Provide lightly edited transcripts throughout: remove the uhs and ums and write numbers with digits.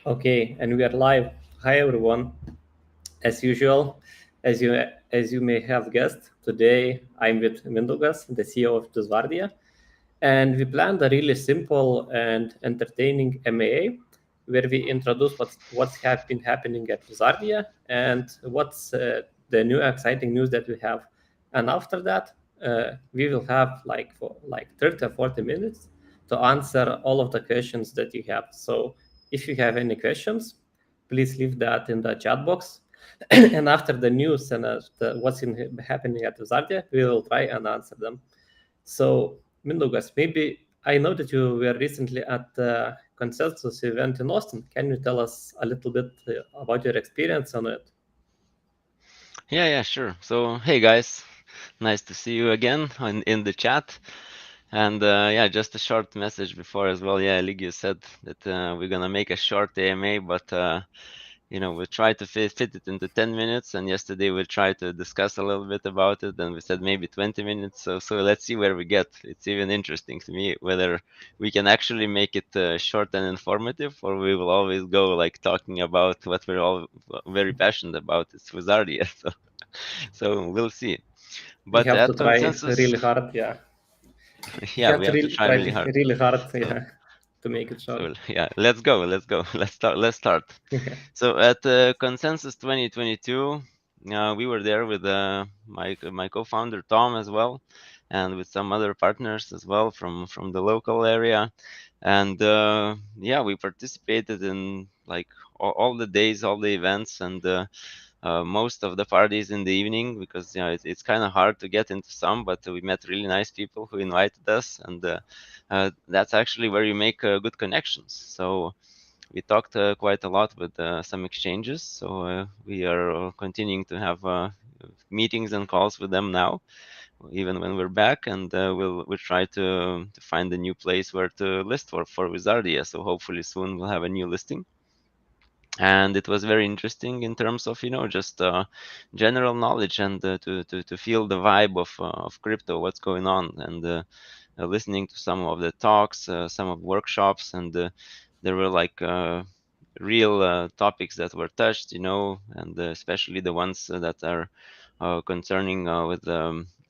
Okay, and we are live. Hi everyone. As usual, as you may have guessed, today I'm with Mindaugas, the CEO of Wizardia, and we planned a really simple and entertaining MAA where we introduce what's been happening at Wizardia and what's the new exciting news that we have. And after that, we will have for 30 or 40 minutes to answer all of the questions that you have. So if you have any questions, please leave that in the chat box. And after the news and happening at Wizardia, we will try and answer them. So, Mindaugas, maybe I know that you were recently at the Consensus event in Austin. Can you tell us a little bit about your experience on it? Yeah, sure. So, hey guys, nice to see you again in the chat. And just a short message before as well. Yeah, Ligio said that we're gonna make a short AMA, but we'll try to fit it into 10 minutes. And yesterday we tried to discuss a little bit about it, and we said maybe 20 minutes. So let's see where we get. It's even interesting to me whether we can actually make it short and informative, or we will always go like talking about what we're all very passionate about. It's Wizardia. So we'll see. We But have to at try Consensus, really hard, yeah. We yeah, have we to have to really try try really hard. really hard, So yeah, to make it short. so yeah, let's go. Let's start. So at Consensus 2022, we were there with my co-founder Tom as well, and with some other partners as well from the local area, and we participated in like all the days, all the events, and most of the parties in the evening, because it's kind of hard to get into some, but we met really nice people who invited us, and that's actually where you make good connections. So we talked quite a lot with some exchanges. So we are continuing to have meetings and calls with them now, even when we're back, and we'll try to find a new place where to list for Wizardia. So hopefully soon we'll have a new listing. And it was very interesting in terms of just general knowledge, and to feel the vibe of crypto, what's going on, and listening to some of the talks, some of workshops, and there were like real topics that were touched, and especially the ones that are concerning with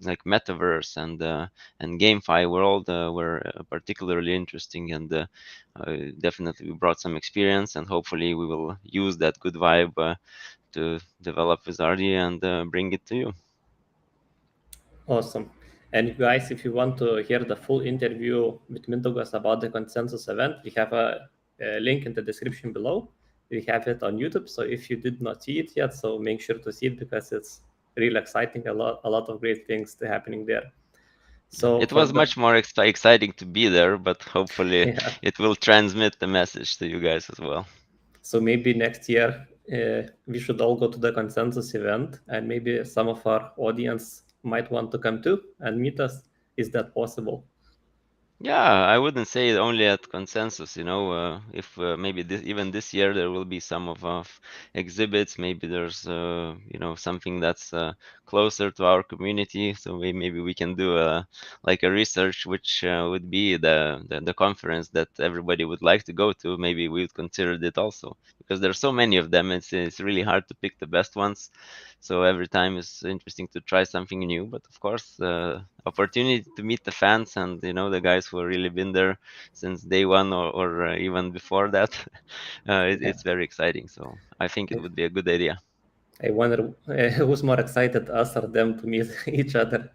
like metaverse and GameFi world were particularly interesting, and definitely we brought some experience, and hopefully we will use that good vibe to develop Wizardia and bring it to you. Awesome. And guys, if you want to hear the full interview with Mindaugas about the Consensus event, we have a link in the description below. We have it on YouTube, so if you did not see it yet, so make sure to see it because it's really exciting. A lot of great things happening there. So It for was the much more exciting to be there, but hopefully yeah, it will transmit the message to you guys as well. so maybe next year we should all go to the Consensus event, and maybe some of our audience might want to come too and meet us. Is that possible? Yeah, I wouldn't say only at consensus, if maybe even this year there will be some of exhibits, maybe there's something that's closer to our community, so maybe we can do like a research which would be the conference that everybody would like to go to. Maybe we would consider it also because there's so many of them. It's really hard to pick the best ones. So every time is interesting to try something new. But of course, opportunity to meet the fans and the guys who have really been there since day one or even before that, Yeah. it's very exciting. So I think it would be a good idea. I wonder who's more excited, us or them, to meet each other.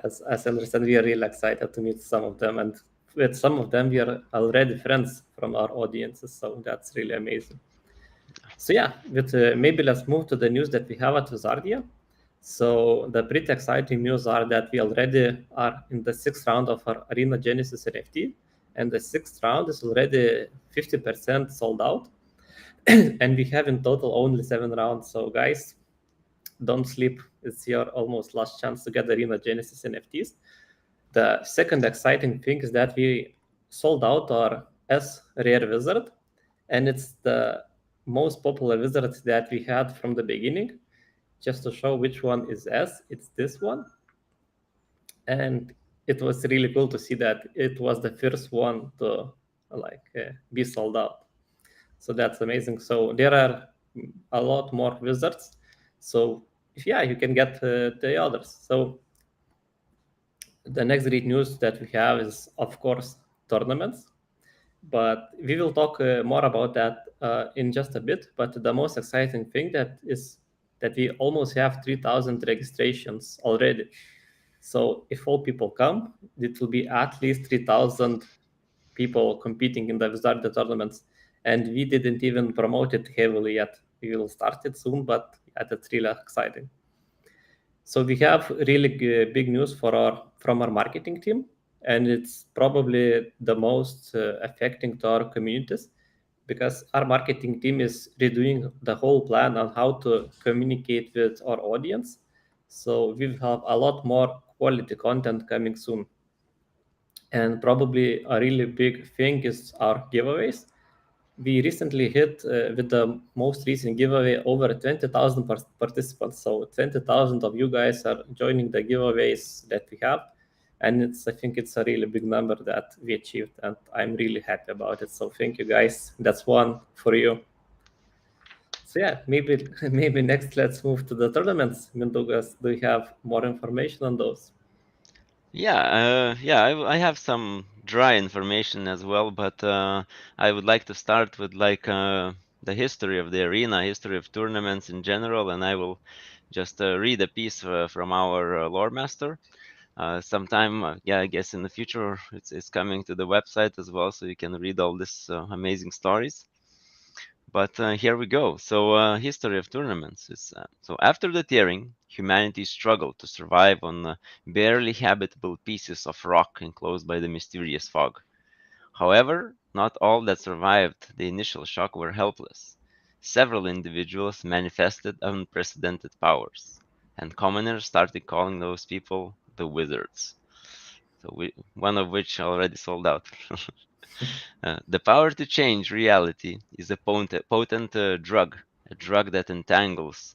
As I understand, we are really excited to meet some of them, and with some of them, we are already friends from our audiences. So that's really amazing. So yeah, maybe let's move to the news that we have at Wizardia. So the pretty exciting news are that we already are in the sixth round of our Arena Genesis NFT, and the sixth round is already 50% sold out. And we have in total only 7 rounds. So guys, don't sleep. It's your almost last chance to get Arena Genesis NFTs. The second exciting thing is that we sold out our S rare wizard, and it's the most popular wizard that we had from the beginning. Just to show which one is S, it's this one. And it was really cool to see that it was the first one to be sold out. So that's amazing. So there are a lot more wizards. So if yeah, you can get the others. So the next great news that we have is, of course, tournaments. But we will talk more about that in just a bit. But the most exciting thing that is that we almost have 3,000 registrations already. So if all people come, it will be at least 3,000 people competing in the Wizardia tournaments. And we didn't even promote it heavily yet. We will start it soon, but yeah, that's really exciting. So we have really big news from our marketing team, and it's probably the most affecting to our communities because our marketing team is redoing the whole plan on how to communicate with our audience. So we will have a lot more quality content coming soon. And probably a really big thing is our giveaways. We recently hit with the most recent giveaway over 20,000 participants. So 20,000 of you guys are joining the giveaways that we have. And I think it's a really big number that we achieved. And I'm really happy about it. So thank you guys. That's one for you. So yeah, maybe next let's move to the tournaments. Mindaugas, do you have more information on those? Yeah, I have some dry information as well, but I would like to start with the history of the arena, history of tournaments in general, and I will just read a piece from our lore master. Sometime, yeah, I guess in the future it's coming to the website as well, so you can read all these amazing stories. But here we go. So, history of tournaments is so after the tearing, humanity struggled to survive on barely habitable pieces of rock enclosed by the mysterious fog. However, not all that survived the initial shock were helpless. Several individuals manifested unprecedented powers, and commoners started calling those people the wizards. One of which already sold out. The power to change reality is a potent drug, a drug that entangles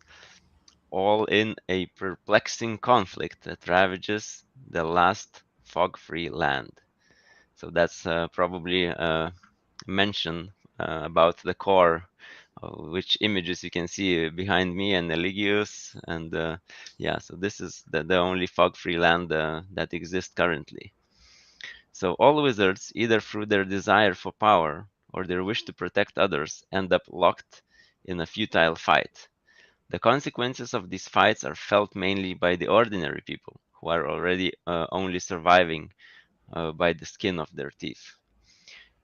all in a perplexing conflict that ravages the last fog-free land. So that's probably a mention about the core, which images you can see behind me and Eligius. And yeah, so this is the only fog-free land that exists currently. So all wizards, either through their desire for power or their wish to protect others, end up locked in a futile fight. The consequences of these fights are felt mainly by the ordinary people, who are already only surviving by the skin of their teeth.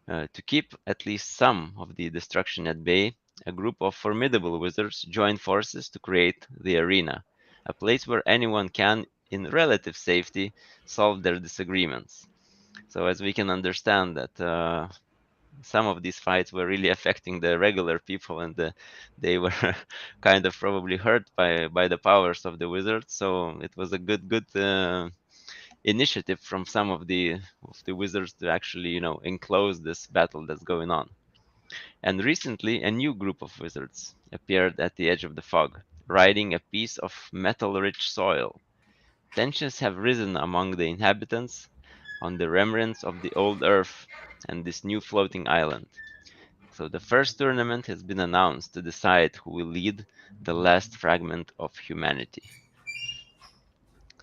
To keep at least some of the destruction at bay, a group of formidable wizards join forces to create the arena, a place where anyone can, in relative safety, solve their disagreements. So as we can understand that some of these fights were really affecting the regular people, and they were kind of probably hurt by the powers of the wizards. So it was a good initiative from some of the wizards to actually, enclose this battle that's going on. And recently, a new group of wizards appeared at the edge of the fog, riding a piece of metal-rich soil. Tensions have risen among the inhabitants on the remnants of the old Earth and this new floating island. So the first tournament has been announced to decide who will lead the last fragment of humanity.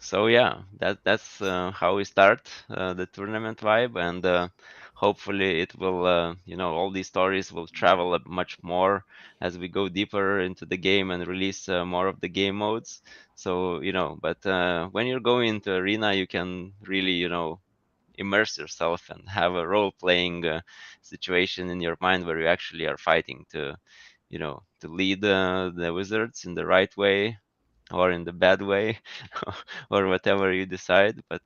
So yeah, that's how we start the tournament vibe, and hopefully it will, all these stories will travel much more as we go deeper into the game and release more of the game modes. So but when you're going into arena, you can really, immerse yourself and have a role-playing situation in your mind where you actually are fighting to lead the wizards in the right way or in the bad way or whatever you decide. But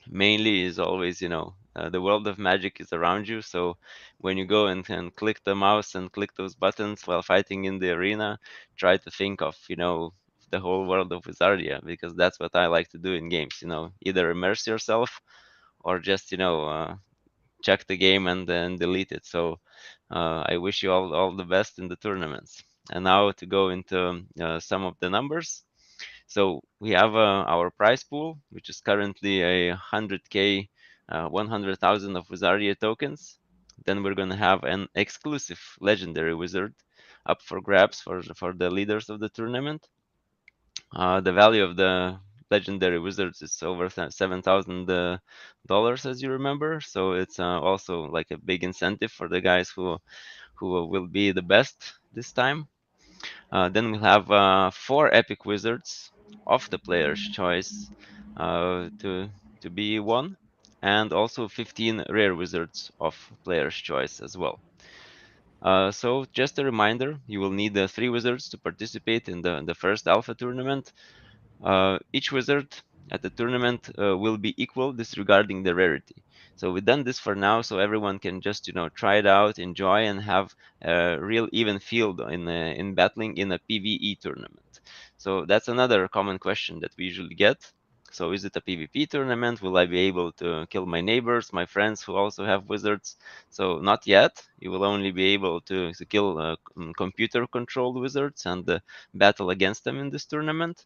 mainly is always, the world of magic is around you. So when you go and click the mouse and click those buttons while fighting in the arena, try to think of, the whole world of Wizardia, because that's what I like to do in games. Either immerse yourself or just, check the game and then delete it. So I wish you all the best in the tournaments. And now to go into some of the numbers. So we have our prize pool, which is currently a 100k, 100,000 of Wizardia tokens. Then we're going to have an exclusive legendary wizard up for grabs for the leaders of the tournament. The value of the legendary wizards is over $7,000, as you remember. So it's also like a big incentive for the guys who will be the best this time. Then we'll have 4 epic wizards of the player's choice to be won, and also 15 rare wizards of player's choice as well. So just a reminder, you will need 3 wizards to participate in the first alpha tournament. Each wizard at the tournament will be equal, disregarding the rarity. So we've done this for now, so everyone can just try it out, enjoy, and have a real even field in battling in a PVE tournament. So that's another common question that we usually get. So is it a PvP tournament? Will I be able to kill my neighbors, my friends who also have wizards? So not yet. You will only be able to kill computer-controlled wizards and battle against them in this tournament.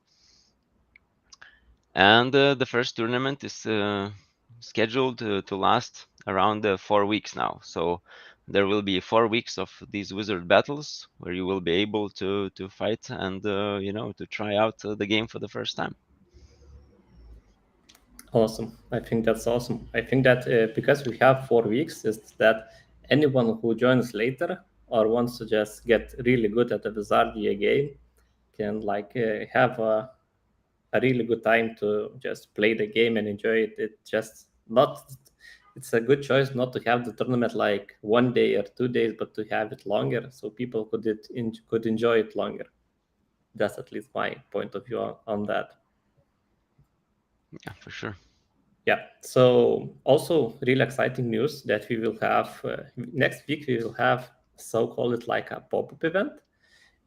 And the first tournament is scheduled to last around 4 weeks now. So there will be 4 weeks of these wizard battles where you will be able to fight and to try out the game for the first time. Awesome. I think that's awesome. I think that because we have 4 weeks, is that anyone who joins later or wants to just get really good at the Wizardia game can have a really good time to just play the game and enjoy it. It just not. It's a good choice not to have the tournament like 1 day or 2 days, but to have it longer, so people could enjoy it longer. That's at least my point of view on that. Yeah, for sure. Yeah. So also really exciting news that we will have next week. We will have call it like a pop-up event,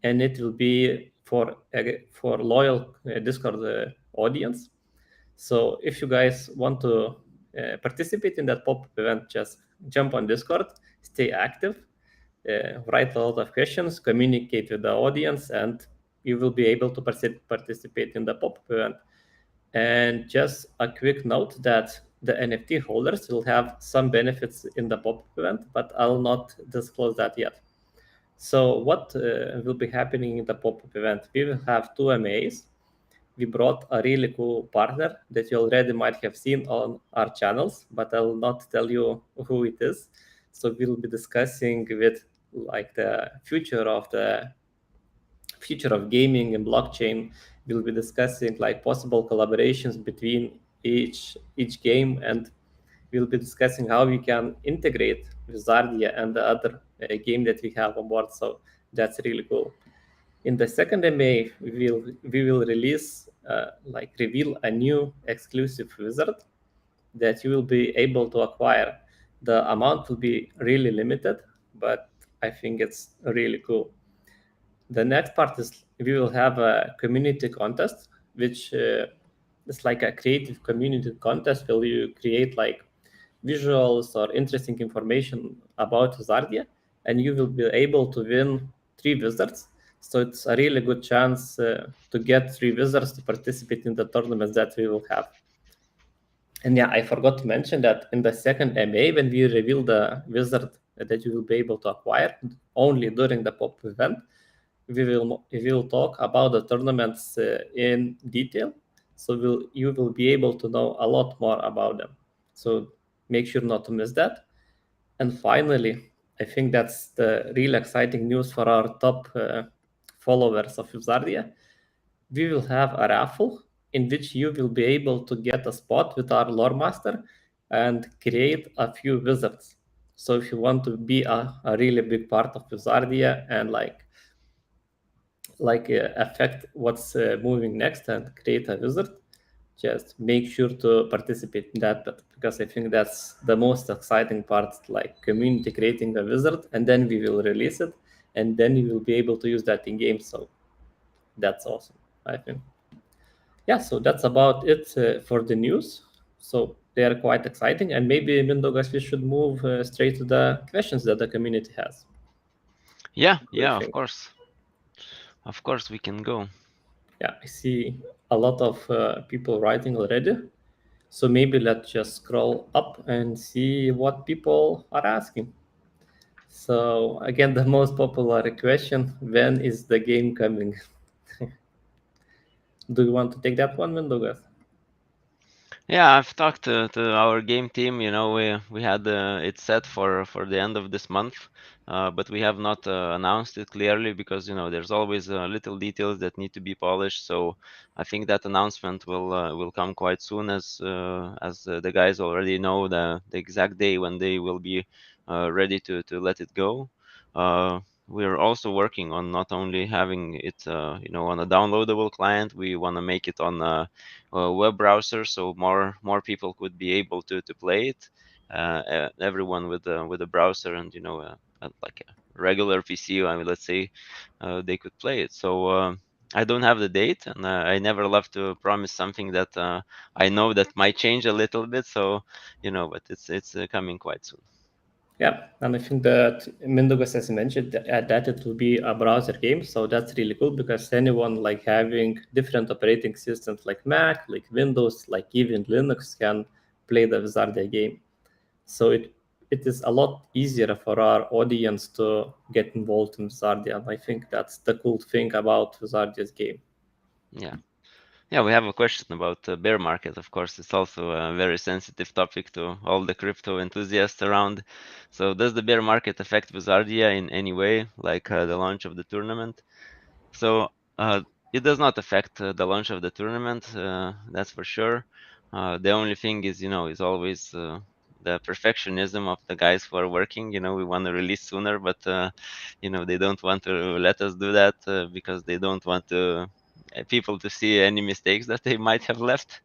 and it will be for loyal Discord audience. So if you guys want to participate in that pop-up event, just jump on Discord, stay active, write a lot of questions, communicate with the audience, and you will be able to participate in the pop-up event. And just a quick note that the NFT holders will have some benefits in the pop-up event, but I'll not disclose that yet. So what will be happening in the pop-up event? We will have 2 MAs. We brought a really cool partner that you already might have seen on our channels, but I will not tell you who it is. So we'll be discussing with the future of gaming and blockchain. We'll be discussing like possible collaborations between each game, and we'll be discussing how we can integrate Wizardia and the other game that we have on board. So that's really cool. In the second MA, we will release reveal a new exclusive wizard that you will be able to acquire. The amount will be really limited, but I think it's really cool. The next part is we will have a community contest, which it's like a creative community contest where you create like visuals or interesting information about Wizardia, and you will be able to win 3 wizards. So it's a really good chance to get 3 wizards to participate in the tournaments that we will have. And yeah, I forgot to mention that in the second MA, when we reveal the wizard that you will be able to acquire only during the pop event, we will talk about the tournaments in detail. So you will be able to know a lot more about them. So make sure not to miss that. And finally, I think that's the real exciting news for our top followers of Wizardia. We will have a raffle in which you will be able to get a spot with our lore master and create a few wizards. So if you want to be a really big part of Wizardia and affect what's moving next and create a wizard, just make sure to participate in that because I think that's the most exciting part, like community creating a wizard, and then we will release it, and then you will be able to use that in game. So that's awesome, I think. Yeah, so that's about it for the news. So they are quite exciting, and maybe Mindaugas, we should move straight to the questions that the community has. Yeah, What do you yeah, think? of course we can go. Yeah, I see a lot of people writing already. So maybe let's just scroll up and see what people are asking. So again, the most popular question: when is the game coming? Do you want to take that one, Mindaugas? Yeah, I've talked to our game team. You know, we had it set for the end of this month, but we have not announced it clearly because there's always little details that need to be polished. So I think that announcement will come quite soon, as the guys already know the exact day when they will be ready to let it go. We're also working on not only having it, on a downloadable client. We want to make it on web browser, so more people could be able to play it. Everyone with a browser and like a regular PC, I mean, let's say, they could play it. So I don't have the date, and I never love to promise something that I know that might change a little bit. So but it's coming quite soon. Yeah, and I think that Mindaugas has mentioned that it will be a browser game, so that's really cool because anyone like having different operating systems like Mac, like Windows, like even Linux can play the Wizardia game. So it is a lot easier for our audience to get involved in Wizardia. And I think that's the cool thing about Wizardia's game. Yeah. Yeah, we have a question about the bear market. Of course, it's also a very sensitive topic to all the crypto enthusiasts around. So, does the bear market affect Wizardia in any way, like the launch of the tournament? So, it does not affect the launch of the tournament, that's for sure. The only thing is, is always the perfectionism of the guys who are working. We want to release sooner, but they don't want to let us do that because they don't want people to see any mistakes that they might have left.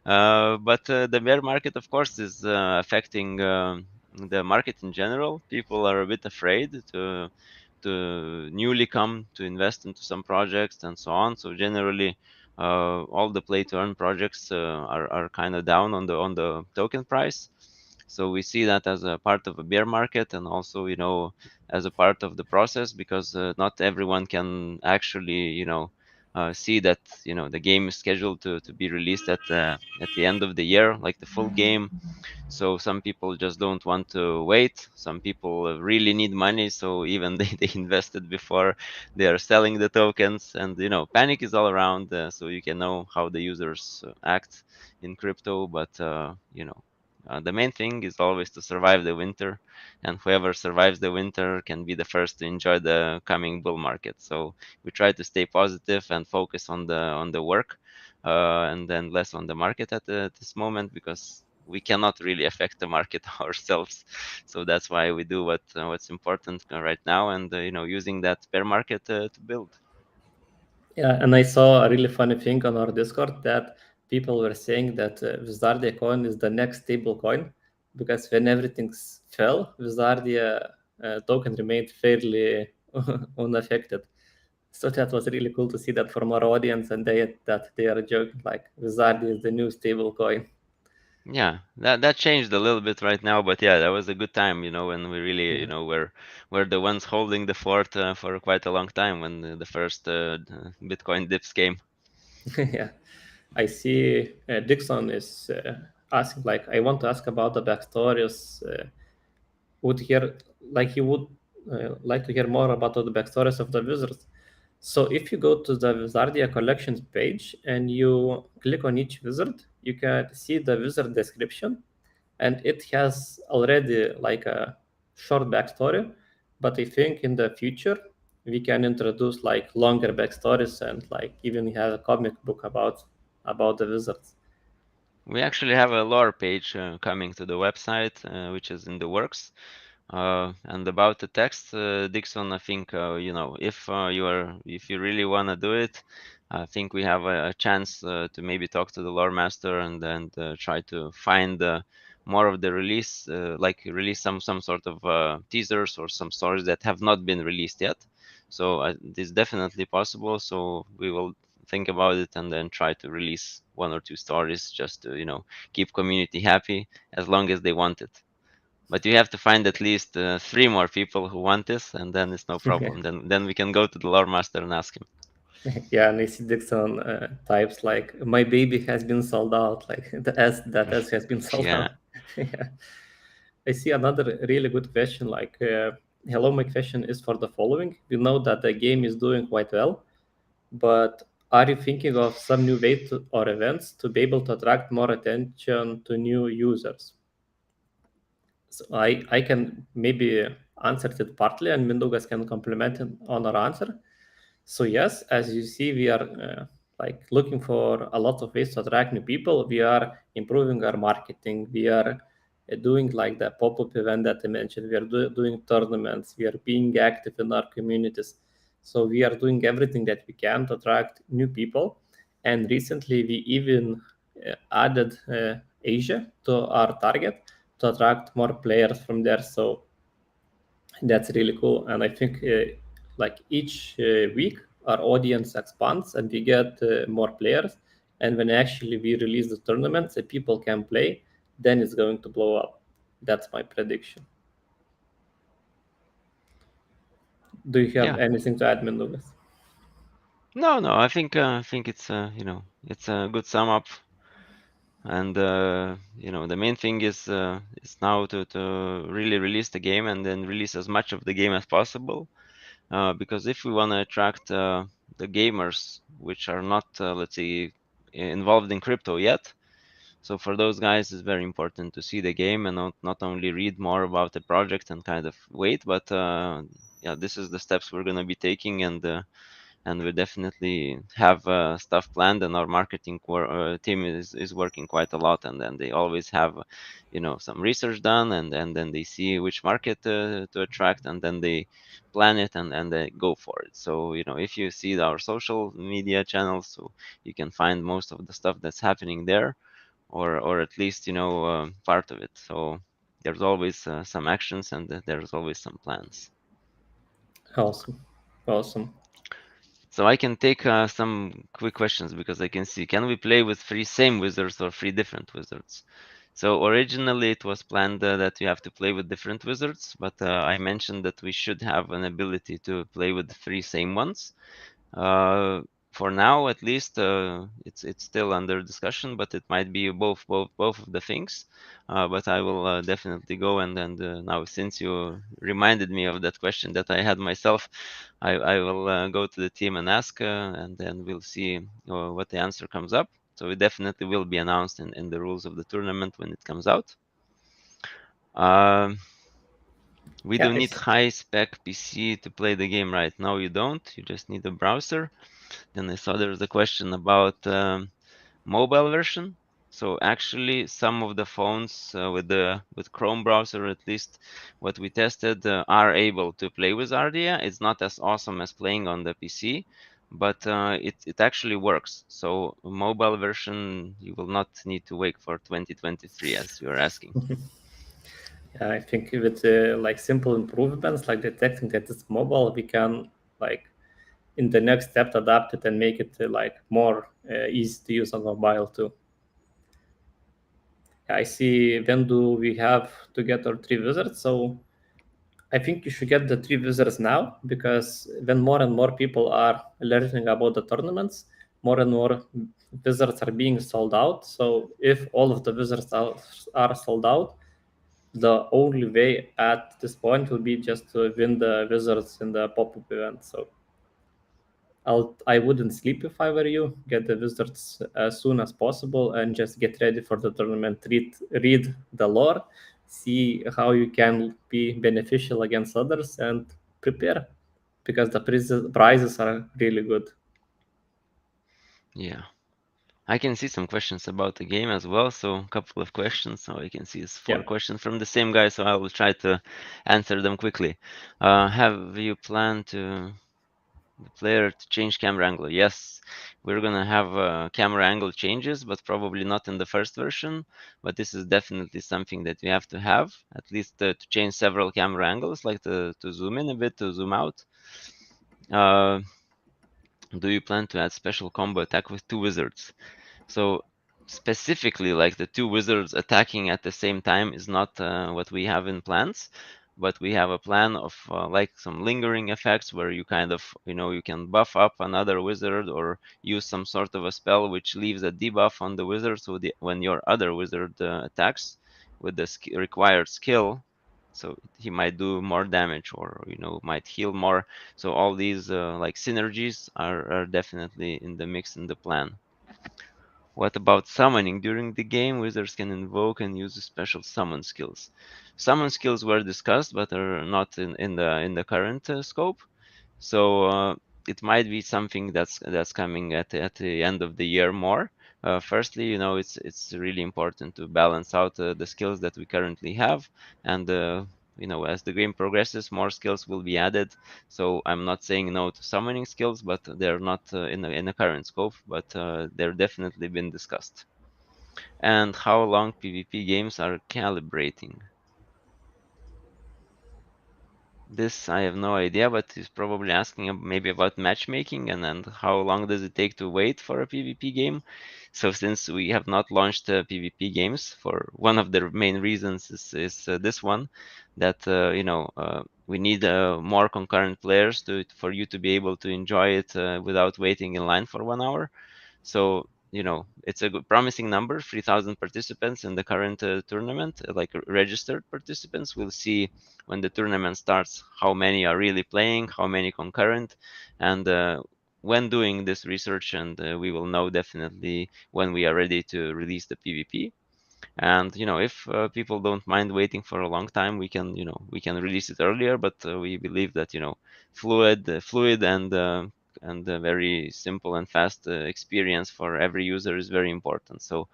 But the bear market, of course, is affecting the market in general. People are a bit afraid to newly come to invest into some projects and so on. So generally, all the play to earn projects are kind of down on the token price. So we see that as a part of a bear market, and also as a part of the process, because not everyone can actually see that the game is scheduled to be released at the end of the year, like the full game. So some people just don't want to wait. Some people really need money, so even they invested before they are selling the tokens. And panic is all around, so you can know how the users act in crypto. But the main thing is always to survive the winter, and whoever survives the winter can be the first to enjoy the coming bull market. So we try to stay positive and focus on the work, and then less on the market at this moment, because we cannot really affect the market ourselves. So that's why we do what's important right now, and using that bear market to build. Yeah, and I saw a really funny thing on our Discord that people were saying that Wizardia coin is the next stable coin because when everything fell, Wizardia token remained fairly unaffected. So that was really cool to see that from our audience, and they are joking like Wizardia is the new stable coin. Yeah, that changed a little bit right now, but yeah, that was a good time, when we really, Yeah. were the ones holding the fort for quite a long time when the first Bitcoin dips came. Yeah, I see Dixon is asking like I want to ask about the backstories. Would hear like he would like to hear more about the backstories of the wizards. So if you go to the Wizardia collections page and you click on each wizard, you can see the wizard description, and it has already like a short backstory. But I think in the future we can introduce like longer backstories and like even have a comic book about the wizards. We actually have a lore page coming to the website, which is in the works. And about the text, Dixon, I think if you really want to do it, I think we have a chance to maybe talk to the lore master and try to find more of the release, like release some sort of teasers or some stories that have not been released yet. So it's definitely possible. So we will think about it and then try to release one or two stories just to keep community happy as long as they want it. But you have to find at least three more people who want this, and then it's no problem. Then we can go to the lore master and ask him. Yeah, and I see Dixon types like my baby has been sold out, like the S has been sold Yeah, out. Yeah. I see another really good question like hello, my question is for the following. We know that the game is doing quite well, but are you thinking of some new way or events to be able to attract more attention to new users? So I can maybe answer it partly, and Mindaugas can complement on our answer. So yes, as you see, we are like looking for a lot of ways to attract new people. We are improving our marketing. We are doing like the pop-up event that I mentioned. We are doing tournaments. We are being active in our communities. So we are doing everything that we can to attract new people. And recently, we even added Asia to our target to attract more players from there. So that's really cool. And I think like each week, our audience expands and we get more players. And when actually we release the tournaments that people can play, then it's going to blow up. That's my prediction. Do you have yeah. anything to add, Mindaugas? No. I think it's a good sum up, and the main thing is now to really release the game and then release as much of the game as possible. Because if we want to attract the gamers which are not, let's say, involved in crypto yet. So for those guys, it's very important to see the game and not only read more about the project and kind of wait, but yeah, this is the steps we're going to be taking, and we definitely have stuff planned, and our marketing team is working quite a lot, and then they always have some research done, and then they see which market to attract, and then they plan it, and they go for it. So if you see our social media channels, so you can find most of the stuff that's happening there, or at least part of it. So there's always some actions, and there's always some plans. Awesome. Awesome. So I can take some quick questions because I can see, can we play with three same wizards or three different wizards? So originally it was planned that you have to play with different wizards, but I mentioned that we should have an ability to play with the three same ones. Uh, for now, at least, it's still under discussion, but it might be both of the things. But I will definitely go, and now, since you reminded me of that question that I had myself, I will go to the team and ask, and then we'll see what the answer comes up. So it definitely will be announced in the rules of the tournament when it comes out. Um, we Yeah, do need high spec PC to play the game right now. You don't. You just need a browser. Then I saw there was a question about mobile version. So actually, some of the phones with Chrome browser, at least what we tested, are able to play with RDA. It's not as awesome as playing on the PC, but it actually works. So mobile version, you will not need to wait for 2023, as you're asking. yeah, I think with like simple improvements like detecting that it's mobile, we can like in the next step adapt it and make it like more easy to use on mobile too. I see when do we have to get our 3 wizards. So I think you should get the 3 wizards now, because when more and more people are learning about the tournaments, more and more wizards are being sold out. So if all of the wizards are sold out, the only way at this point will be just to win the wizards in the pop-up event. So I wouldn't sleep if I were you. Get the wizards as soon as possible and just get ready for the tournament. Read the lore, see how you can be beneficial against others, and prepare, because the prizes are really good. Yeah. I can see some questions about the game as well. So a couple of questions. So I can see it's 4 questions from the same guy. So I will try to answer them quickly. Have you planned to the player to change camera angle? Yes, we're gonna have camera angle changes, but probably not in the first version. But this is definitely something that we have to have, at least to change several camera angles, like to zoom in a bit, to zoom out. Do you plan to add special combo attack with 2 wizards? So specifically, like the 2 wizards attacking at the same time is not what we have in plans, but we have a plan of like some lingering effects where you kind of, you can buff up another wizard or use some sort of a spell which leaves a debuff on the wizard, so when your other wizard attacks with the required skill, so he might do more damage or might heal more. So all these like synergies are definitely in the mix in the plan. What about summoning? During the game, wizards can invoke and use special summon skills. Summon skills were discussed, but are not in the current scope. So it might be something that's coming at the end of the year more. Firstly, it's really important to balance out the skills that we currently have, and as the game progresses, more skills will be added. So I'm not saying no to summoning skills, but they're not in the current scope, but they're definitely been discussed. And how long PvP games are calibrating? This I have no idea, but he's probably asking maybe about matchmaking and then how long does it take to wait for a PvP game. So since we have not launched PvP games, for one of the main reasons is this one, that we need more concurrent players for you to be able to enjoy it without waiting in line for 1 hour. So it's a good, promising number, 3,000 participants in the current tournament, like registered participants. We'll see when the tournament starts how many are really playing, how many concurrent, and when doing this research, and we will know definitely when we are ready to release the PvP. And if people don't mind waiting for a long time, we can release it earlier. But we believe that fluid and a very simple and fast experience for every user is very important. So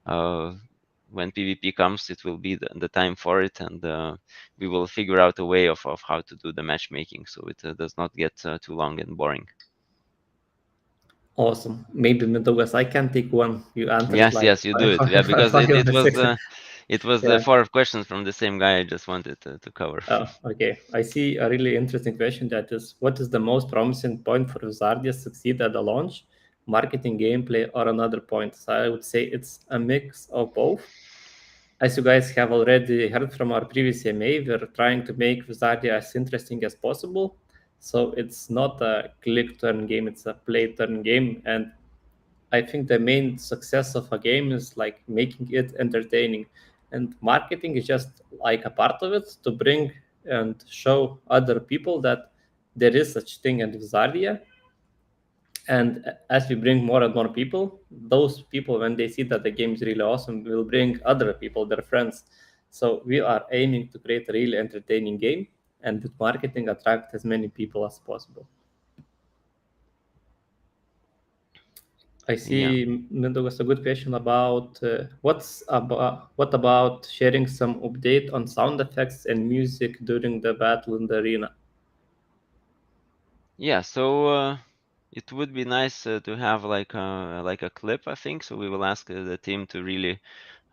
uh, when PvP comes, it will be the time for it, and we will figure out a way of how to do the matchmaking so it does not get too long and boring. Awesome. Maybe Mindaugas, I can take one. You answered Yes, like yes, you do it. Yeah, because five it, it or was six. uh, it was Yeah. 4 questions from the same guy. I just wanted to cover. Oh, okay. I see a really interesting question, that is, what is the most promising point for Wizardia succeed at the launch, marketing, gameplay, or another point? So I would say it's a mix of both. As you guys have already heard from our previous EMA, we're trying to make Wizardia as interesting as possible. So it's not a click turn game, it's a play turn game. And I think the main success of a game is like making it entertaining, and marketing is just like a part of it to bring and show other people that there is such thing in Visaria. And as we bring more and more people, those people, when they see that the game is really awesome, will bring other people, their friends. So we are aiming to create a really entertaining game, and with marketing attract as many people as possible. I Yeah. see Mindaugas a good question about what about sharing some update on sound effects and music during the battle in the arena? Yeah, so it would be nice to have like a clip, I think. So we will ask the team to really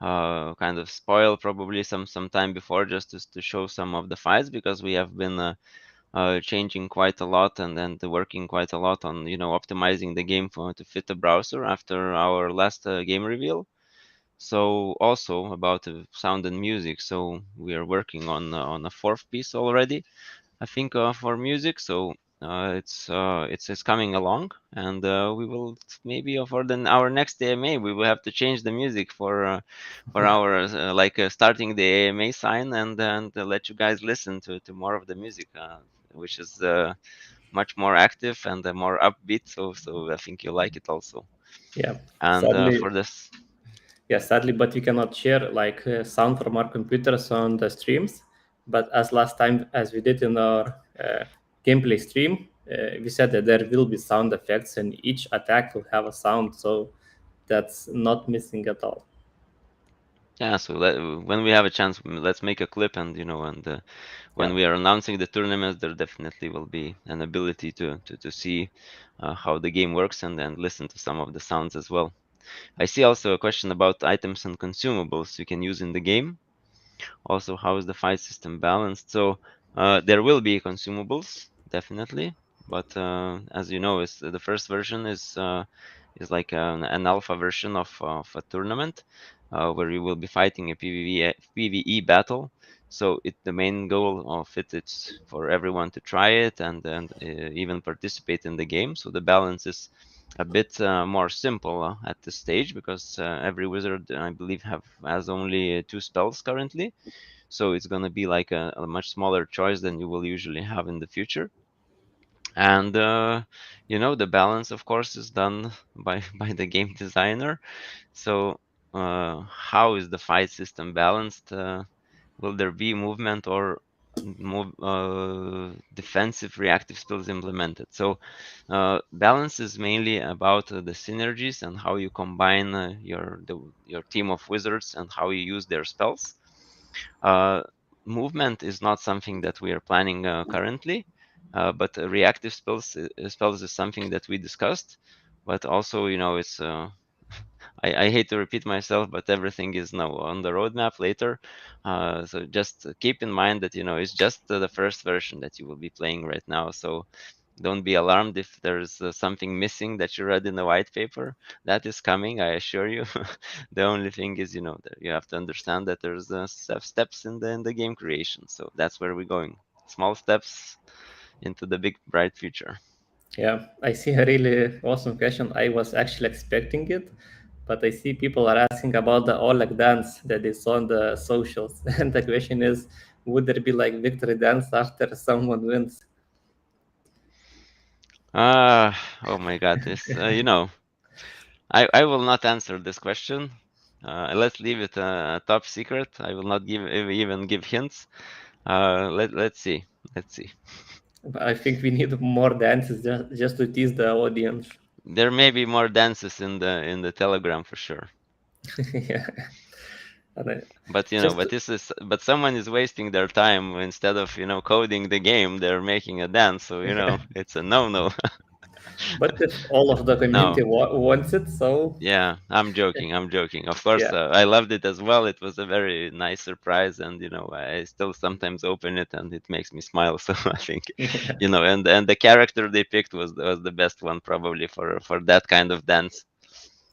kind of spoil probably some time before, just to show some of the fights, because we have been changing quite a lot and working quite a lot on optimizing the game to fit the browser after our last game reveal. So also about sound and music. So we are working on a fourth piece already, I think, for music. So it's coming along, and we will maybe for our next AMA we will have to change the music for our starting the AMA sign and let you guys listen to more of the music, which is much more active and more upbeat. So I think you like it also. Yeah, And sadly, for this, yeah, sadly, but we cannot share like sound from our computers on the streams. But as last time, as we did in our gameplay stream, we said that there will be sound effects and each attack will have a sound. So that's not missing at all. yeah. So when we have a chance, let's make a clip, and when Yeah. we are announcing the tournaments, there definitely will be an ability to see how the game works and listen to some of the sounds as well. I see also a question about items and consumables you can use in the game. Also, how is the fight system balanced? So there will be consumables, definitely, but as you know, is the first version is like an alpha version of a tournament where you will be fighting a PvE battle. So the main goal of it is for everyone to try it and even participate in the game. So the balance is a bit more simple at this stage because every wizard, I believe, has only two spells currently. So it's going to be like a much smaller choice than you will usually have in the future. And the balance, of course, is done by by the game designer. So how is the fight system balanced? Will there be movement or move defensive reactive spells implemented? So balance is mainly about the synergies and how you combine your team of wizards and how you use their spells. uh, Movement is not something that we are planning currently, but reactive spells is something that we discussed. But also, it's I hate to repeat myself, but everything is now on the roadmap later. So just keep in mind that it's just the first version that you will be playing right now. So don't be alarmed if there's something missing that you read in the white paper. That is coming, I assure you. The only thing is, that you have to understand that there's steps in the game creation. So that's where we're going. Small steps into the big bright future. Yeah, I see a really awesome question. I was actually expecting it, but I see people are asking about the Oleg dance that is on the socials. And the question is, would there be like victory dance after someone wins? Oh my God, this I will not answer this question. Let's leave it top secret. I will not even give hints. Let's see. Let's see. I think we need more dances just to tease the audience. There may be more dances in the Telegram for sure. Yeah. And But just, but someone is wasting their time instead of coding the game. They're making a dance, so it's a no. but if all of the No. community wants it, so Yeah, I'm joking. I'm joking. Of course, yeah. I loved it as well. It was a very nice surprise, and I still sometimes open it, and it makes me smile. So I think, and the character they picked was the best one probably for that kind of dance.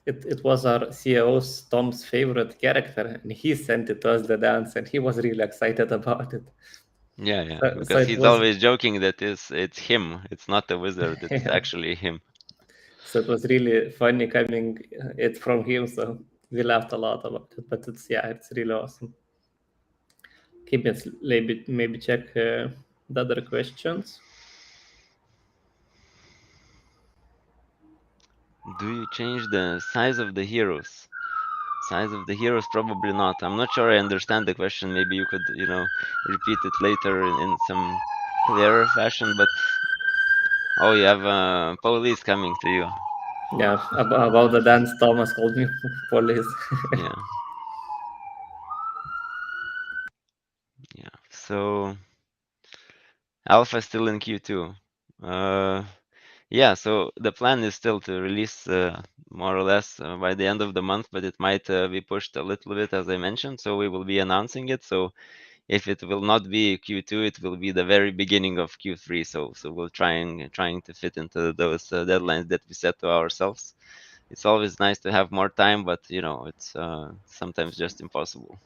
It was our CEO's Tom's favorite character, and he sent it to us the dance, and he was really excited about it. Yeah, So because it he's was always joking that it's him. It's not the wizard. It's yeah. actually him. So it was really funny coming it from him. So we laughed a lot about it. But it's really awesome. Keep it maybe check the other questions. Do you change the size of the heroes? Size of the heroes, probably not. I'm not sure I understand the question. Maybe you could, repeat it later in some clearer fashion. But oh, you have police coming to you. Yeah, about the dance, Thomas called me police. Yeah, yeah. So Alpha still in Q2. Uh, yeah. So the plan is still to release more or less by the end of the month, but it might be pushed a little bit, as I mentioned. So we will be announcing it. So if it will not be Q2, it will be the very beginning of Q3. So we'll trying to fit into those deadlines that we set to ourselves. It's always nice to have more time, but it's sometimes just impossible.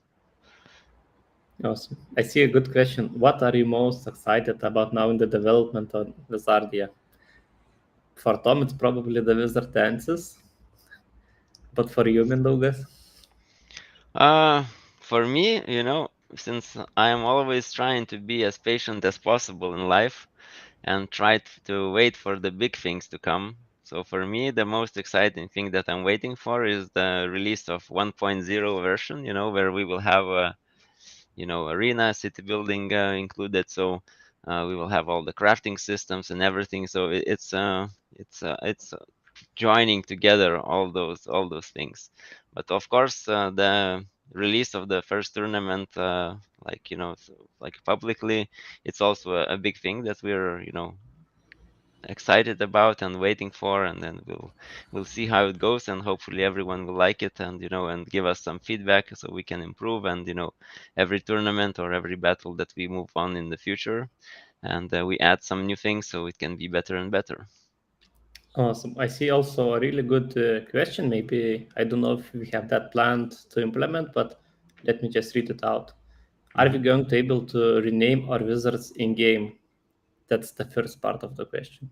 Awesome. I see a good question. What are you most excited about now in the development on Wizardia? For Tom, it's probably the Wizard dances, but for you, Mindaugas? Uh, for me, since I am always trying to be as patient as possible in life and try to wait for the big things to come. So for me, the most exciting thing that I'm waiting for is the release of 1.0 version, where we will have a, arena, city building included. So we will have all the crafting systems and everything. So it's joining together all those things. But of course, the release of the first tournament, like like publicly, it's also a big thing that we're excited about and waiting for, and then we'll see how it goes, and hopefully everyone will like it, and and give us some feedback so we can improve, and every tournament or every battle that we move on in the future, and we add some new things so it can be better and better. Awesome. I see also a really good question. Maybe I don't know if we have that planned to implement, but let me just read it out. Are we Mhm. going to able to rename our wizards in game? That's the first part of the question.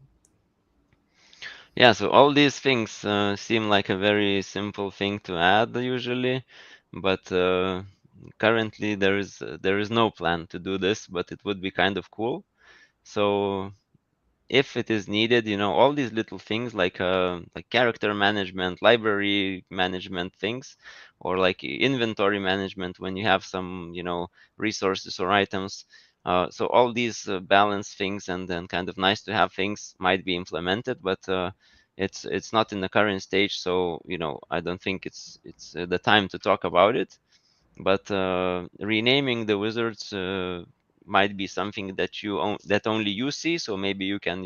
Yeah, so all these things seem like a very simple thing to add usually, but currently there is no plan to do this, but it would be kind of cool. So if it is needed, all these little things like character management, library management things, or like inventory management when you have some, resources or items. So all these balance things and then kind of nice to have things might be implemented, but it's not in the current stage. So I don't think it's the time to talk about it, but renaming the wizards might be something that only you see. So maybe you can,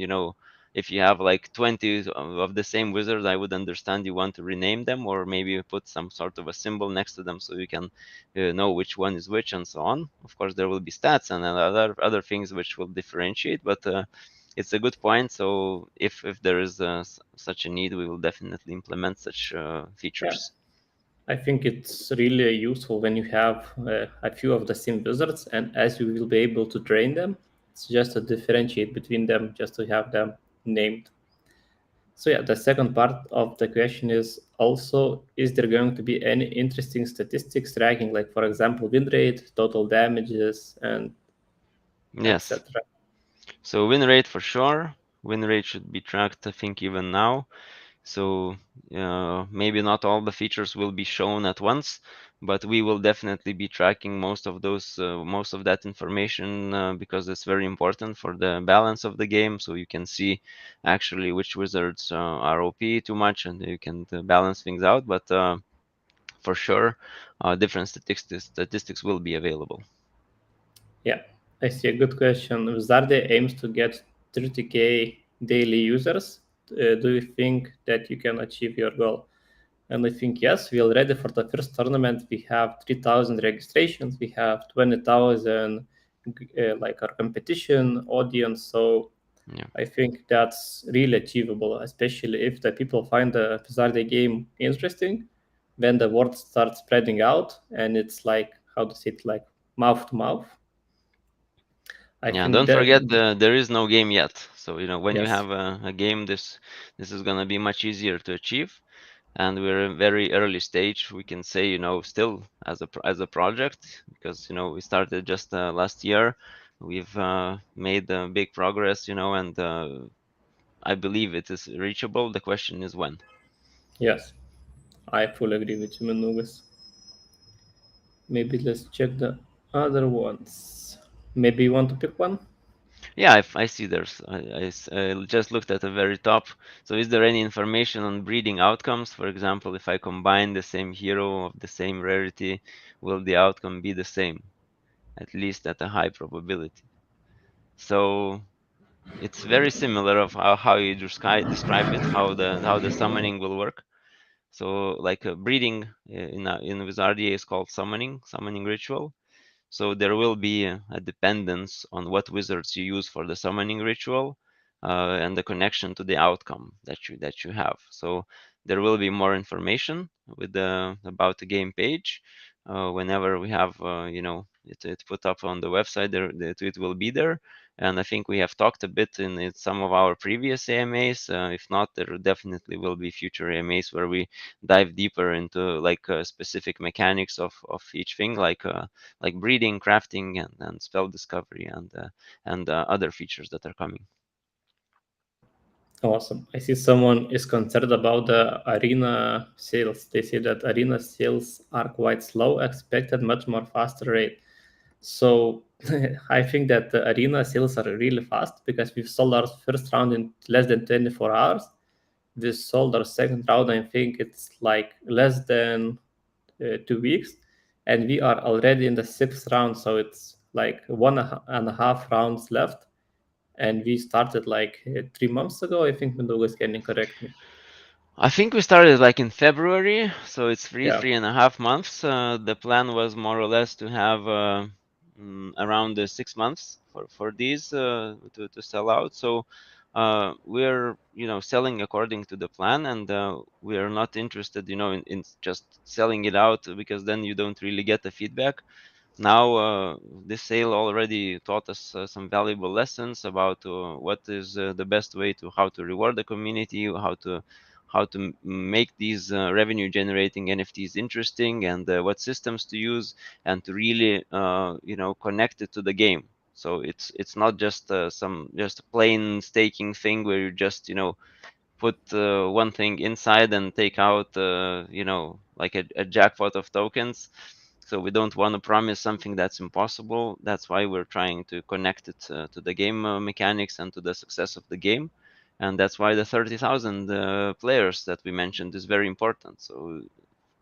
if you have like 20 of the same wizard, I would understand you want to rename them, or maybe you put some sort of a symbol next to them so you can know which one is which and so on. Of course, there will be stats and other things which will differentiate, but it's a good point. So if there is such a need, we will definitely implement such Yeah, features. I think it's really useful when you have a few of the same wizards, and as you will be able to train them, it's just to differentiate between them, just to have them named. So yeah, the second part of the question is also, is there going to be any interesting statistics tracking, like for example, win rate, total damages, and Yes. etc. So win rate for sure. Win rate should be tracked, I think, even now. So maybe not all the features will be shown at once, but we will definitely be tracking most of that information because it's very important for the balance of the game. So you can see actually which wizards are OP too much, and you can balance things out. But for sure, different statistics will be available. Yeah, I see a good question. Wizardia aims to get 30K daily users. Do you think that you can achieve your goal? And I think yes, we already for the first tournament we have 3,000 registrations. We have 20,000 like our competition audience. So Yeah. I think that's really achievable, especially if the people find the Wizardia game interesting. When the word starts spreading out, and it's like how to say it, like mouth to mouth. I Yeah, think don't that forget there is no game yet. So when you yes, have a game, this is gonna be much easier to achieve. And we're in very early stage. We can say still as a project because we started just last year. We've made big progress, and I believe it is reachable. The question is when. yes, I fully agree with you, Manugas. Maybe let's check the other ones. Maybe you want to pick one? Yeah, I see there's. I just looked at the very top. So, is there any information on breeding outcomes? For example, if I combine the same hero of the same rarity, will the outcome be the same, at least at a high probability? So, it's very similar of how you describe it, how the summoning will work. So, like breeding in Wizardia is called summoning ritual. So there will be a dependence on what wizards you use for the summoning ritual, and the connection to the outcome that you have. So there will be more information with the about the game page. Whenever we have it put up on the website, it will be there. And I think we have talked a bit in some of our previous AMAs. If not, there definitely will be future AMAs where we dive deeper into like specific mechanics of each thing, like breeding, crafting, and spell discovery, and other features that are coming. Awesome. I see someone is concerned about the arena sales. They say that arena sales are quite slow, expected much more faster rate. So I think that the arena sales are really fast because we've sold our first round in less than 24 hours. We sold our second round, I think it's like less than 2 weeks. And we are already in the sixth round. So it's like 1.5 rounds left, and we started like 3 months ago. I think Mendoza can correct me. I think we started like in February, so it's Yeah, 3.5 months. The plan was more or less to have around 6 months for these to sell out. So we're selling according to the plan, and we are not interested in just selling it out, because then you don't really get the feedback. Now, this sale already taught us some valuable lessons about what is the best way to how to reward the community, how to make these revenue generating NFTs interesting, and what systems to use, and to really connect it to the game. So it's not just just a plain staking thing where you just put one thing inside and take out like a jackpot of tokens. So we don't want to promise something that's impossible. That's why we're trying to connect it to the game mechanics and to the success of the game. And that's why the 30,000 players that we mentioned is very important. So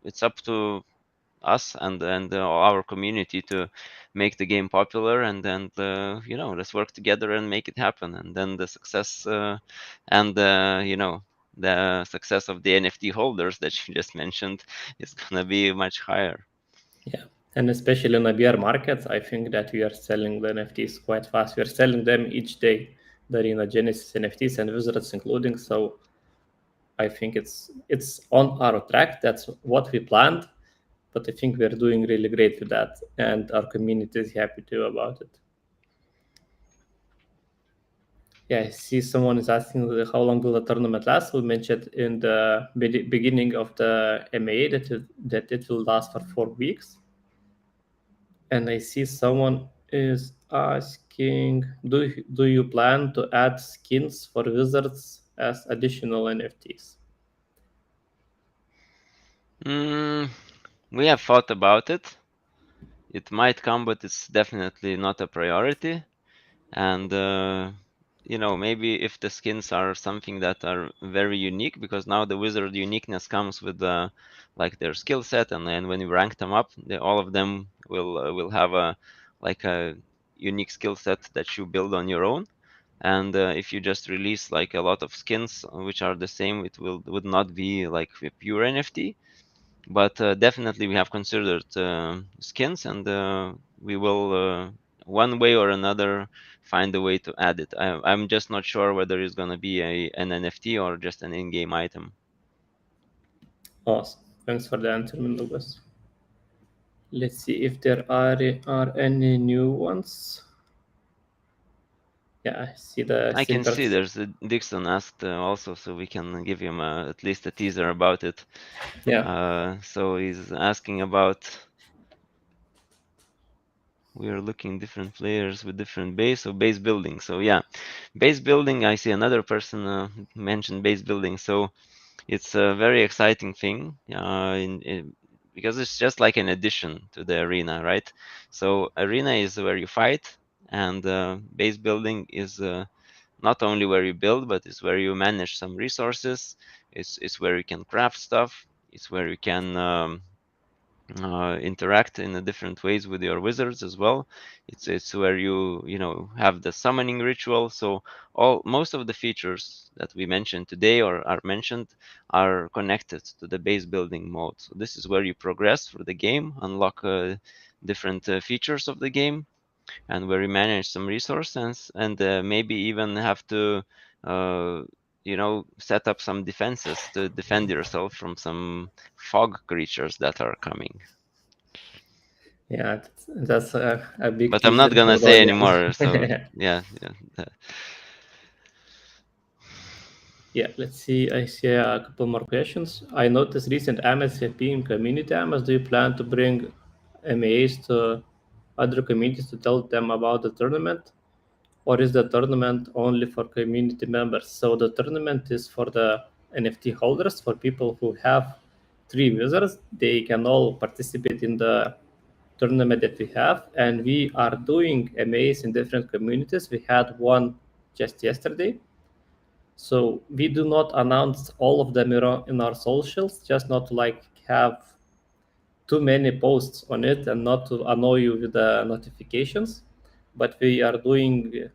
it's up to us and our community to make the game popular, and then let's work together and make it happen. And then the success and the success of the NFT holders that you just mentioned is gonna be much higher. yeah. And especially in the bear markets, I think that we are selling the NFTs quite fast. We are selling them each day. The arena Genesis NFTs and Wizards including. So I think it's on our track. That's what we planned. But I think we're doing really great with that, and our community is happy too about it. Yeah, I see someone is asking how long will the tournament last. We mentioned in the beginning of the MA that it will last for 4 weeks. And I see someone is asking, do you plan to add skins for wizards as additional NFTs? Mm, we have thought about it. It might come, but it's definitely not a priority. And maybe if the skins are something that are very unique, because now the wizard uniqueness comes with like their skill set, and then when you rank them up, all of them will have a unique skill set that you build on your own. And if you just release like a lot of skins which are the same, it would not be like a pure NFT. But definitely we have considered skins, and we will one way or another find a way to add it. I'm just not sure whether it's going to be an NFT or just an in-game item. Awesome. Thanks for the answer, Lucas. Let's see if there are any new ones. Yeah, I see the I can see secrets. there's a Dixon asked also, so we can give him at least a teaser about it. Yeah, So he's asking about, we are looking different players with different base, so base building. So yeah, base building, I see another person mentioned base building. So it's a very exciting thing because it's just like an addition to the arena, right? So arena is where you fight, and base building is not only where you build, but it's where you manage some resources. It's where you can craft stuff. It's where you can interact in a different ways with your wizards as well. It's where you have the summoning ritual. So all most of the features that we mentioned today or are mentioned are connected to the base building mode. So this is where you progress through the game, unlock different features of the game, and where you manage some resources, and maybe even have to set up some defenses to defend yourself from some fog creatures that are coming. Yeah, that's a big But I'm not teaser gonna for the say anymore. audience. So yeah. Yeah, let's see. I see a couple more questions. I noticed recent AMAs have been community AMAs. Do you plan to bring MAs to other communities to tell them about the tournament? Or is the tournament only for community members? So the tournament is for the NFT holders, for people who have 3 users. They can all participate in the tournament that we have, and we are doing MAs in different communities. We had one just yesterday. So we do not announce all of them in our socials, just not to like have too many posts on it and not to annoy you with the notifications. But we are doing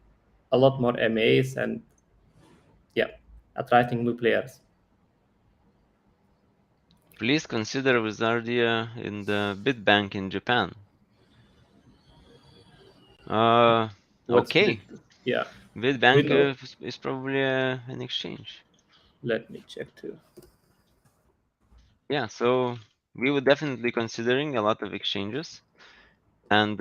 a lot more MAs and yeah, attracting new players. Please consider Wizardia in the bid bank in Japan. What's Okay. yeah? Bid Do you bank know? is probably an exchange. Let me check too. Yeah, so we would definitely considering a lot of exchanges, and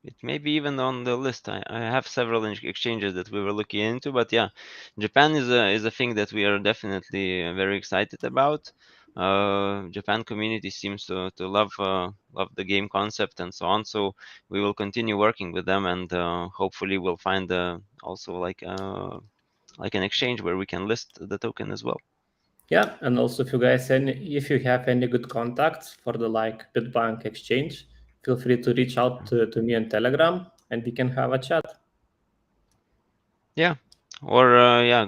it may be even on the list. I have several exchanges that we were looking into, but yeah, Japan is a thing that we are definitely very excited about. Japan community seems to love the game concept and so on, so we will continue working with them, and hopefully we'll find also like an exchange where we can list the token as well. Yeah, and also if you have any good contacts for the like Bitbank exchange, feel free to reach out to me on Telegram and we can have a chat. Yeah, or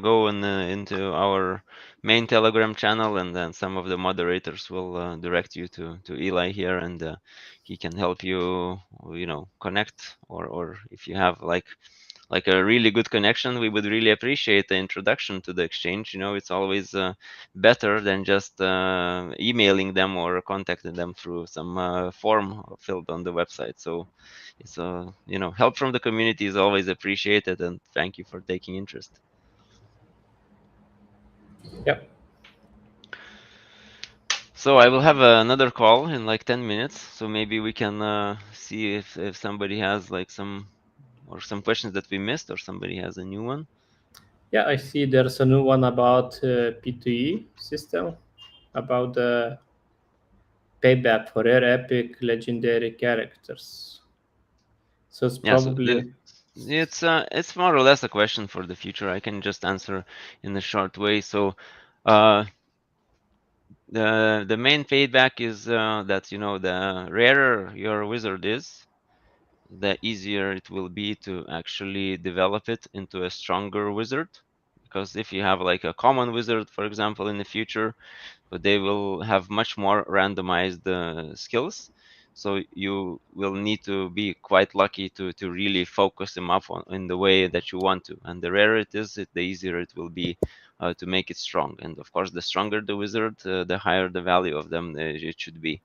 go into our main Telegram channel, and then some of the moderators will direct you to Eli here, and he can help you, connect, or if you have like a really good connection, we would really appreciate the introduction to the exchange. It's always better than just emailing them or contacting them through some form filled on the website. So it's help from the community is always appreciated, and thank you for taking interest. Yep. So I will have another call in like 10 minutes, so maybe we can see if somebody has like some questions that we missed, or somebody has a new one. Yeah, I see there's a new one about P2E system, about the payback for rare epic legendary characters. So it's Yeah, so probably it's more or less a question for the future. I can just answer in a short way. So uh, the main feedback is that the rarer your wizard is, the easier it will be to actually develop it into a stronger wizard. Because if you have like a common wizard, for example, in the future, but they will have much more randomized skills. So you will need to be quite lucky to really focus them up in the way that you want to. And the rarer it is, the easier it will be to make it strong. And of course, the stronger the wizard, the higher the value of them it should be.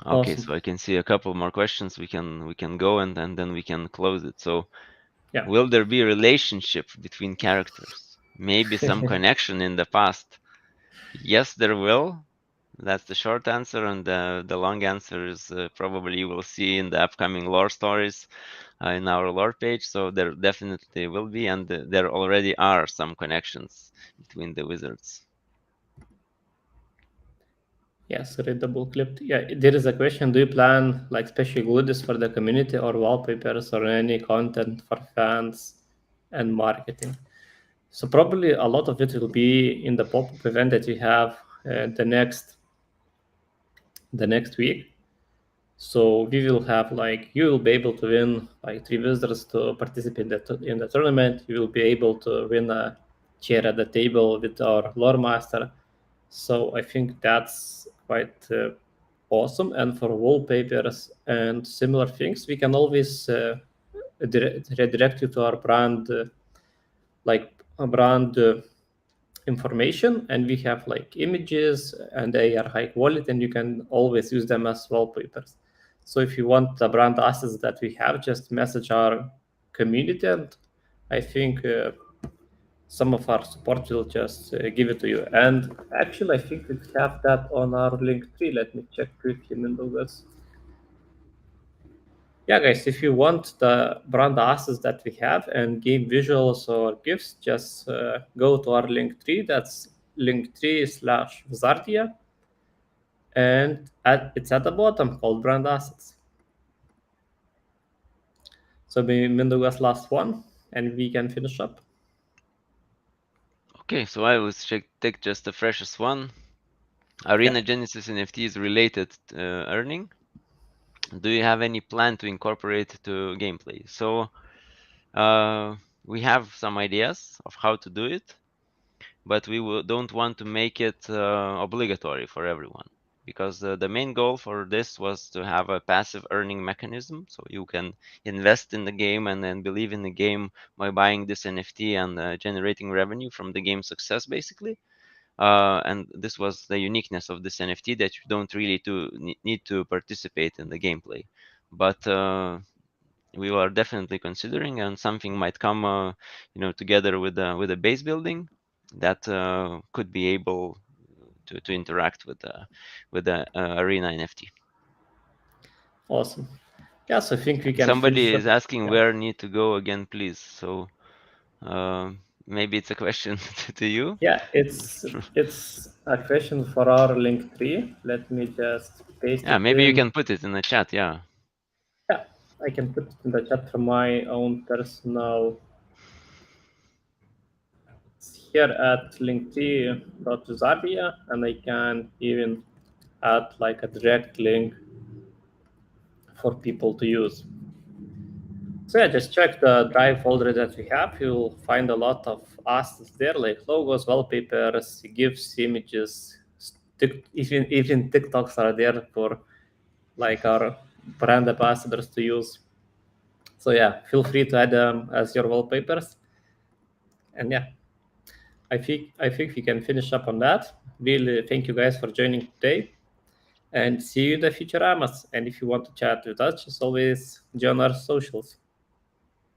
Okay, awesome. so I can see a couple more questions. We can go, and then we can close it. So Yeah. will there be a relationship between characters? Maybe some connection in the past? Yes, there will. That's the short answer, and the long answer is probably you will see in the upcoming lore stories in our lore page. So there definitely will be, and there already are some connections between the wizards. Yes, read the book clip. Yeah, there is a question. Do you plan like special goodies for the community or wallpapers or any content for fans and marketing? So probably a lot of it will be in the pop-up event that we have the next week. So we will have like you will be able to win like 3 visitors to participate in the tournament. You will be able to win a chair at the table with our lore master. So I think that's quite awesome. And for wallpapers and similar things, we can always redirect you to our brand, like a brand information, and we have like images, and they are high quality, and you can always use them as wallpapers. So if you want the brand assets that we have, just message our community, and I think some of our support will just give it to you. And actually, I think we have that on our link tree. Let me check quickly, Mindaugas. Yeah, guys, if you want the brand assets that we have and game visuals or GIFs, just go to our link tree. That's linktree/Wizardia. And it's at the bottom called brand assets. So Mindaugas last one, and we can finish up. Okay, so I will take just the freshest one. Arena Genesis NFTs related earning. Do you have any plan to incorporate to gameplay? So we have some ideas of how to do it, but we don't want to make it obligatory for everyone, because the main goal for this was to have a passive earning mechanism, so you can invest in the game and then believe in the game by buying this NFT and generating revenue from the game's success, basically. And this was the uniqueness of this NFT, that you don't really need to participate in the gameplay. But we are definitely considering, and something might come, together with the base building that could be able to interact with the Arena NFT. Awesome. Yeah, so I think we can. Somebody is asking where need to go again, please. So maybe it's a question to you. Yeah, it's a question for our link tree. Let me just paste it. Yeah, maybe you can put it in the chat. Yeah. Yeah, I can put it in the chat from my own personal. It's here at linktree.wizardia, and I can even add like a direct link for people to use. So yeah, just check the drive folder that we have. You'll find a lot of assets there, like logos, wallpapers, GIFs, images, even TikToks are there for like our brand ambassadors to use. So yeah, feel free to add them as your wallpapers. And yeah, I think we can finish up on that. Really, thank you guys for joining today, and see you in the future Amas. And if you want to chat with us, just always join our socials.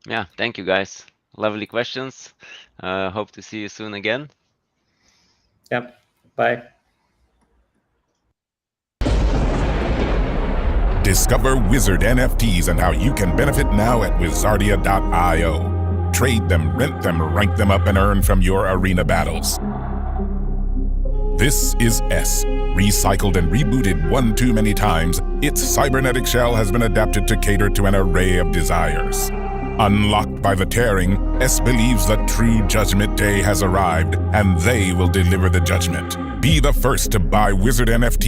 Yeah, thank you guys. Lovely questions. Hope to see you soon again. Yeah, bye. Discover Wizard NFTs and how you can benefit now at Wizardia.io. Trade them, rent them, rank them up, and earn from your arena battles. This is S. Recycled and rebooted one too many times, its cybernetic shell has been adapted to cater to an array of desires. Unlocked by the tearing, S believes that true Judgment Day has arrived, and they will deliver the judgment. Be the first to buy Wizard NFT